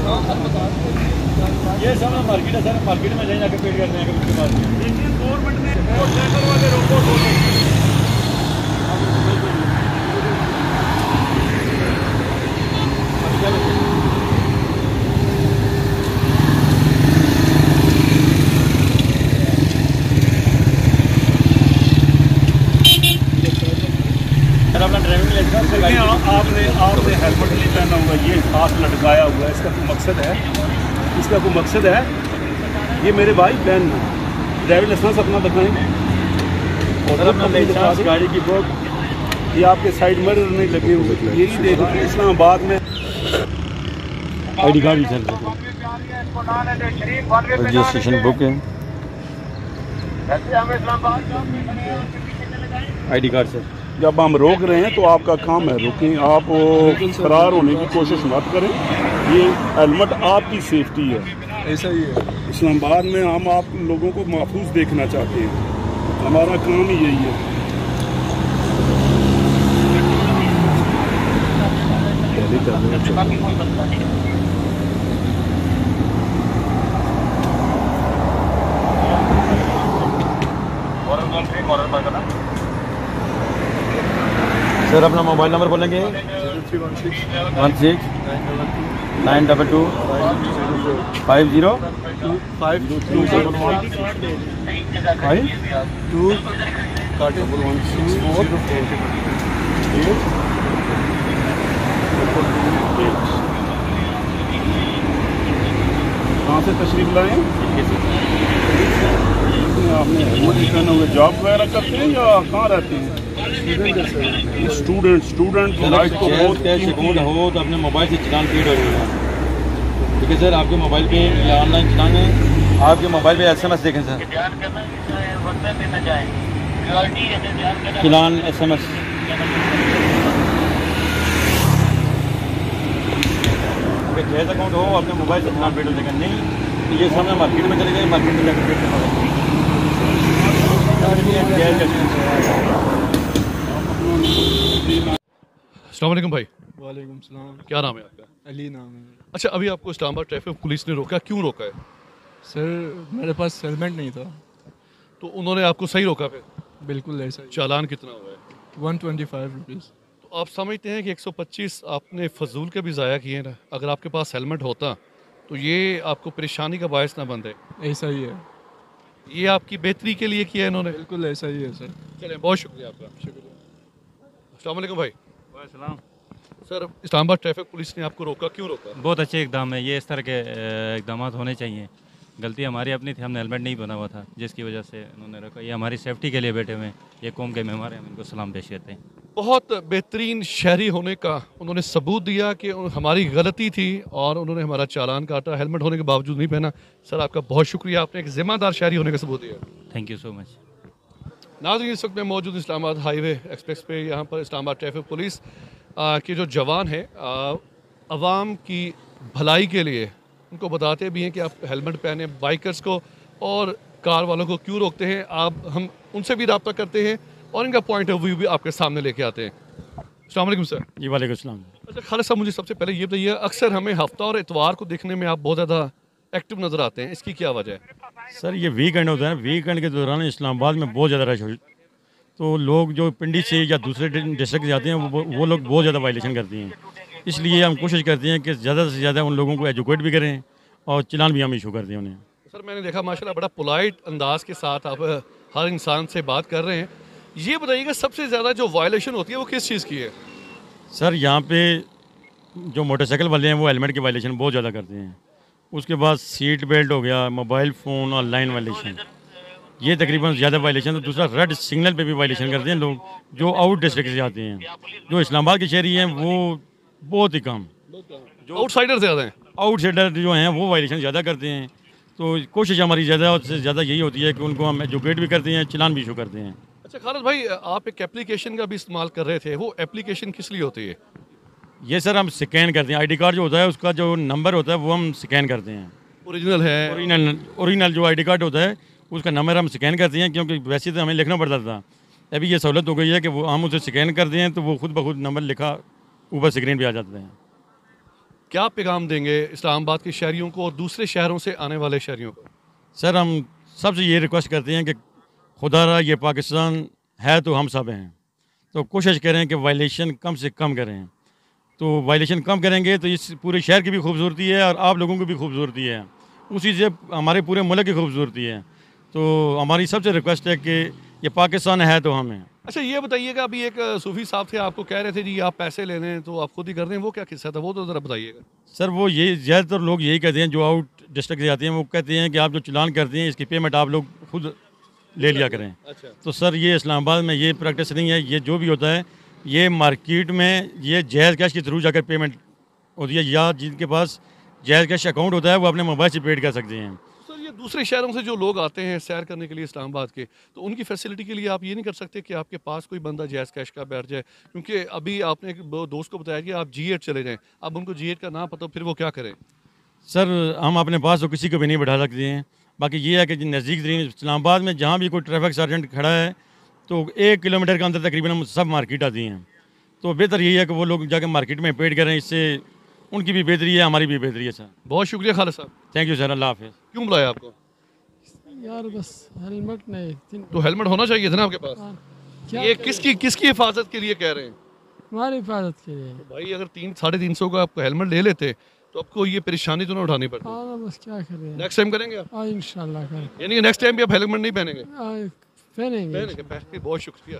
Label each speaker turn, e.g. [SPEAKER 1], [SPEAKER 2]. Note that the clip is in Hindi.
[SPEAKER 1] ये सब मार्केट है सर, मार्केट में जाए जाके पेड करते हैं उसके बाद इंडियन गवर्नमेंट ने मोटरसाइकिल वाले रोको अपना ड्राइविंग लाइसेंस आपने हेलमेट नहीं पहना हुआ, ये खास लटकाया हुआ है, इसका कोई मकसद है? इसका कोई मकसद है? ये मेरे भाई बहन ड्राइविंग लाइसेंस अपना दिखाएं और अपना लाइसेंस, गाड़ी की बुक, ये आपके साइड मिरर नहीं लगे हुए, ये नहीं देख रहे इस्लामाबाद में ID card sir,
[SPEAKER 2] registration book है,
[SPEAKER 1] आईडी कार्ड सर। जब हम रोक रहे हैं तो आपका काम है रोकें, आप फरार होने की कोशिश मत करें, ये हेलमेट आपकी सेफ्टी है।
[SPEAKER 3] ऐसा ही है,
[SPEAKER 1] इस्लामाबाद में हम आप लोगों को महफूज देखना चाहते हैं, हमारा काम ही यही है।
[SPEAKER 2] सर अपना मोबाइल नंबर बोलेंगे? 1692 50
[SPEAKER 1] कहाँ से तशरीफ लाए? आपने हेलमेट पहना हुआ, जॉब वगैरह करते हैं या कहाँ रहते हैं? स्टूडेंट लाइफ को बहुत
[SPEAKER 2] शिकून हो तो अपने मोबाइल से चलान पेड हो जाएगा। ठीक है सर, आपके मोबाइल पे या ऑनलाइन चलान है, आपके मोबाइल पे SMS देखें सर, चलान SMS जैसा अकाउंट हो अपने मोबाइल से चलान पेड हो जाएगा। नहीं तो ये सामने मार्केट में चले जाए, मार्केट में जाकर पेड करना होगा।
[SPEAKER 4] अस्सलाम वालेकुम भाई।
[SPEAKER 3] वालेकुम सलाम।
[SPEAKER 4] क्या नाम है आपका?
[SPEAKER 3] अली नाम है।
[SPEAKER 4] अच्छा, अभी आपको इस्लामाबाद ट्रैफिक पुलिस ने रोका, क्यों रोका है?
[SPEAKER 3] सर मेरे पास हेलमेट नहीं था।
[SPEAKER 4] तो उन्होंने आपको सही रोका फिर?
[SPEAKER 3] बिल्कुल ऐसा ही।
[SPEAKER 4] चालान कितना हुआ है?
[SPEAKER 3] 125 रुपीज़।
[SPEAKER 4] तो आप समझते हैं कि 125 आपने फजूल के भी ज़ाया किए ना? अगर आपके पास हेलमेट होता तो ये आपको परेशानी का बायस ना बनते।
[SPEAKER 3] ऐसा ही है,
[SPEAKER 4] ये आपकी बेहतरी के लिए किया है इन्होंने।
[SPEAKER 3] बिल्कुल ऐसा ही है सर।
[SPEAKER 4] चलें, बहुत शुक्रिया आपका।
[SPEAKER 3] शुक्रिया।
[SPEAKER 4] अस्सलाम वालेकुम भाई।
[SPEAKER 5] वालेकुम।
[SPEAKER 4] सर, इस्लामाबाद ट्रैफिक पुलिस ने आपको रोका, क्यों रोका?
[SPEAKER 5] बहुत अच्छे इकदाम है ये, इस तरह के इकदाम होने चाहिए। गलती हमारी अपनी थी, हमने हेलमेट नहीं बना हुआ था जिसकी वजह से उन्होंने रोका। ये हमारी सेफ्टी के लिए बैठे हुए हैं, ये कौम के मेहमान हैं, हम इनको सलाम पेश करते हैं।
[SPEAKER 4] बहुत बेहतरीन शहरी होने का उन्होंने सबूत दिया कि हमारी गलती थी और उन्होंने हमारा चालान काटा, हेलमेट होने के बावजूद नहीं पहना। सर आपका बहुत शुक्रिया, आपने एक ज़िम्मेदार शहरी होने का सबूत दिया।
[SPEAKER 5] Thank you so much.
[SPEAKER 4] नाज़रीन, इस वक्त मैं मौजूद इस्लामाबाद हाईवे एक्सप्रेस पे, यहाँ पर इस्लामाबाद ट्रैफिक पुलिस के जो जवान हैं आवाम की भलाई के लिए उनको बताते भी हैं कि आप हेलमेट पहने। बाइकर्स को और कार वालों को क्यों रोकते हैं, हम उनसे भी रब्ता करते हैं और इनका पॉइंट ऑफ व्यू भी आपके सामने लेके आते हैं। अस्सलाम वालेकुम सर।
[SPEAKER 5] जी वालेकुम सलाम।
[SPEAKER 4] अच्छा खालिद साहब, मुझे सबसे पहले ये बताइए, अक्सर हमें हफ्ता और इतवार को देखने में आप बहुत ज़्यादा एक्टिव नज़र आते हैं, इसकी क्या वजह है?
[SPEAKER 5] सर ये वीकेंड होता है, वीकेंड के दौरान इस्लामाबाद में बहुत ज़्यादा रश हो, तो लोग जो पिंडी से या दूसरे डिस्ट्रिक्ट से जाते हैं वो लोग बहुत ज़्यादा वायलेशन करते हैं। इसलिए हम कोशिश करते हैं कि ज़्यादा से ज़्यादा उन लोगों को एजुकेट भी करें और चलान भी हम इशू करते हैं उन्हें।
[SPEAKER 4] सर मैंने देखा माशाल्लाह बड़ा पोलाइट अंदाज के साथ आप हर इंसान से बात कर रहे हैं। ये बताइएगा सबसे ज़्यादा जो वायलेशन होती है वो किस चीज़ की है?
[SPEAKER 5] सर यहाँ पे जो मोटरसाइकिल वाले हैं वो हेलमेट की वायलेशन बहुत ज़्यादा करते हैं। उसके बाद सीट बेल्ट हो गया, मोबाइल फ़ोन और लाइन वायलेशन, ये तकरीबन ज़्यादा वायलेशन। तो दूसरा रेड सिग्नल पे भी वायलेशन करते हैं लोग जो आउट डिस्ट्रिक्ट से आते हैं। जो इस्लामाबाद के शहरी हैं वो बहुत ही कम,
[SPEAKER 4] जो आउटसाइडर ज़्यादा हैं,
[SPEAKER 5] आउटसाइडर जो हैं वो वायलेशन ज़्यादा करते हैं। तो कोशिश हमारी ज़्यादा से ज़्यादा यही होती है कि उनको हम एजुकेट भी करते हैं, चलान भी इशू करते हैं।
[SPEAKER 4] अच्छा खालिद भाई, आप एक एप्लीकेशन का भी इस्तेमाल कर रहे थे, वो एप्लीकेशन किस लिए होती है?
[SPEAKER 5] ये सर हम स्कैन करते हैं, आईडी कार्ड जो होता है उसका जो नंबर होता है वो हम स्कैन करते हैं।
[SPEAKER 4] ओरिजिनल है?
[SPEAKER 5] ओरिजिनल जो आईडी कार्ड होता है उसका नंबर हम स्कैन करते हैं, क्योंकि वैसे तो हमें लिखना पड़ता था। अभी ये सहूलत हो गई है कि वो हम उसे स्कैन करते हैं तो वो खुद ब खुद नंबर लिखा ऊपर स्क्रीन पे आ जाता है।
[SPEAKER 4] क्या पैगाम देंगे इस्लामाबाद के शहरियों को और दूसरे शहरों से आने वाले शहरियों को?
[SPEAKER 5] सर हम सबसे ये रिक्वेस्ट करते हैं कि खुदारा ये पाकिस्तान है तो हम सब हैं, तो कोशिश करें कि वायलेशन कम से कम करें। तो वायलेशन कम करेंगे तो इस पूरे शहर की भी खूबसूरती है और आप लोगों की भी खूबसूरती है, उसी से हमारे पूरे मुल्क की खूबसूरती है। तो हमारी सबसे रिक्वेस्ट है कि ये पाकिस्तान है तो हम हैं।
[SPEAKER 4] अच्छा ये बताइएगा, अभी एक सूफी साहब थे, आपको कह रहे थे जी आप पैसे ले लें तो आप खुद ही कर दें, वो क्या किस्सा था, वो तो ज़रा बताइएगा।
[SPEAKER 5] सर वो ये ज़्यादातर लोग यही कहते हैं जो आउट डिस्ट्रिक्ट से आते हैं, वो कहते हैं कि आप जो चलान करते हैं इसकी पेमेंट आप लोग खुद ले लिया करें।
[SPEAKER 4] अच्छा।
[SPEAKER 5] तो सर ये इस्लामाबाद में ये प्रैक्टिस नहीं है। ये जो भी होता है ये मार्केट में ये जायज़ कैश के थ्रू जाकर पेमेंट होती है, या जिनके पास जायज़ कैश अकाउंट होता है वो अपने मोबाइल से पेड कर सकते हैं।
[SPEAKER 4] सर ये दूसरे शहरों से जो लोग आते हैं सैर करने के लिए इस्लामाबाद के, तो उनकी फैसिलिटी के लिए आप ये नहीं कर सकते कि आपके पास कोई बंदा जायज़ कैश का बैठ जाए? क्योंकि अभी आपने एक दोस्त को बताया कि आप G8 चले जाएँ, अब उनको G8 का ना पता, फिर वो क्या करें?
[SPEAKER 5] सर हम अपने पास तो किसी को भी नहीं बैठा सकते हैं। बाकी ये है कि नज़दीक तरीन इस्लामाबाद में जहाँ भी कोई ट्रैफिक सार्जेंट खड़ा है तो 1 किलोमीटर के अंदर तकरीबन हम सब मार्केट आती हैं। तो बेहतर यही है कि वो लोग जाकर मार्केट में पेड करें, इससे उनकी भी बेहतरी है, हमारी भी बेहतरी है। सर
[SPEAKER 4] बहुत शुक्रिया खालिद साहब,
[SPEAKER 5] थैंक यू सर, अल्लाह हाफ़िज़।
[SPEAKER 4] क्यों बुलाया आपको?
[SPEAKER 6] यार बस हेलमेट नहीं
[SPEAKER 4] तो हेलमेट होना चाहिए था ना आपके पास।
[SPEAKER 6] क्या
[SPEAKER 4] ये किसकी हिफाजत के लिए कह रहे हैं?
[SPEAKER 6] हमारी हिफाजत के लिए।
[SPEAKER 4] भाई अगर 300-350 का आपको हेलमेट ले लेते तो आपको ये परेशानी तो ना उठानी पड़ती।
[SPEAKER 6] हाँ बस क्या करें।
[SPEAKER 4] नेक्स्ट टाइम करेंगे आप?
[SPEAKER 6] हाँ इंशाल्लाह करें।
[SPEAKER 4] यानी नेक्स्ट टाइम भी आप हेलमेट नहीं पहनेंगे?
[SPEAKER 6] पहनेंगे।
[SPEAKER 4] पहनेंगे। बहुत शुक्रिया।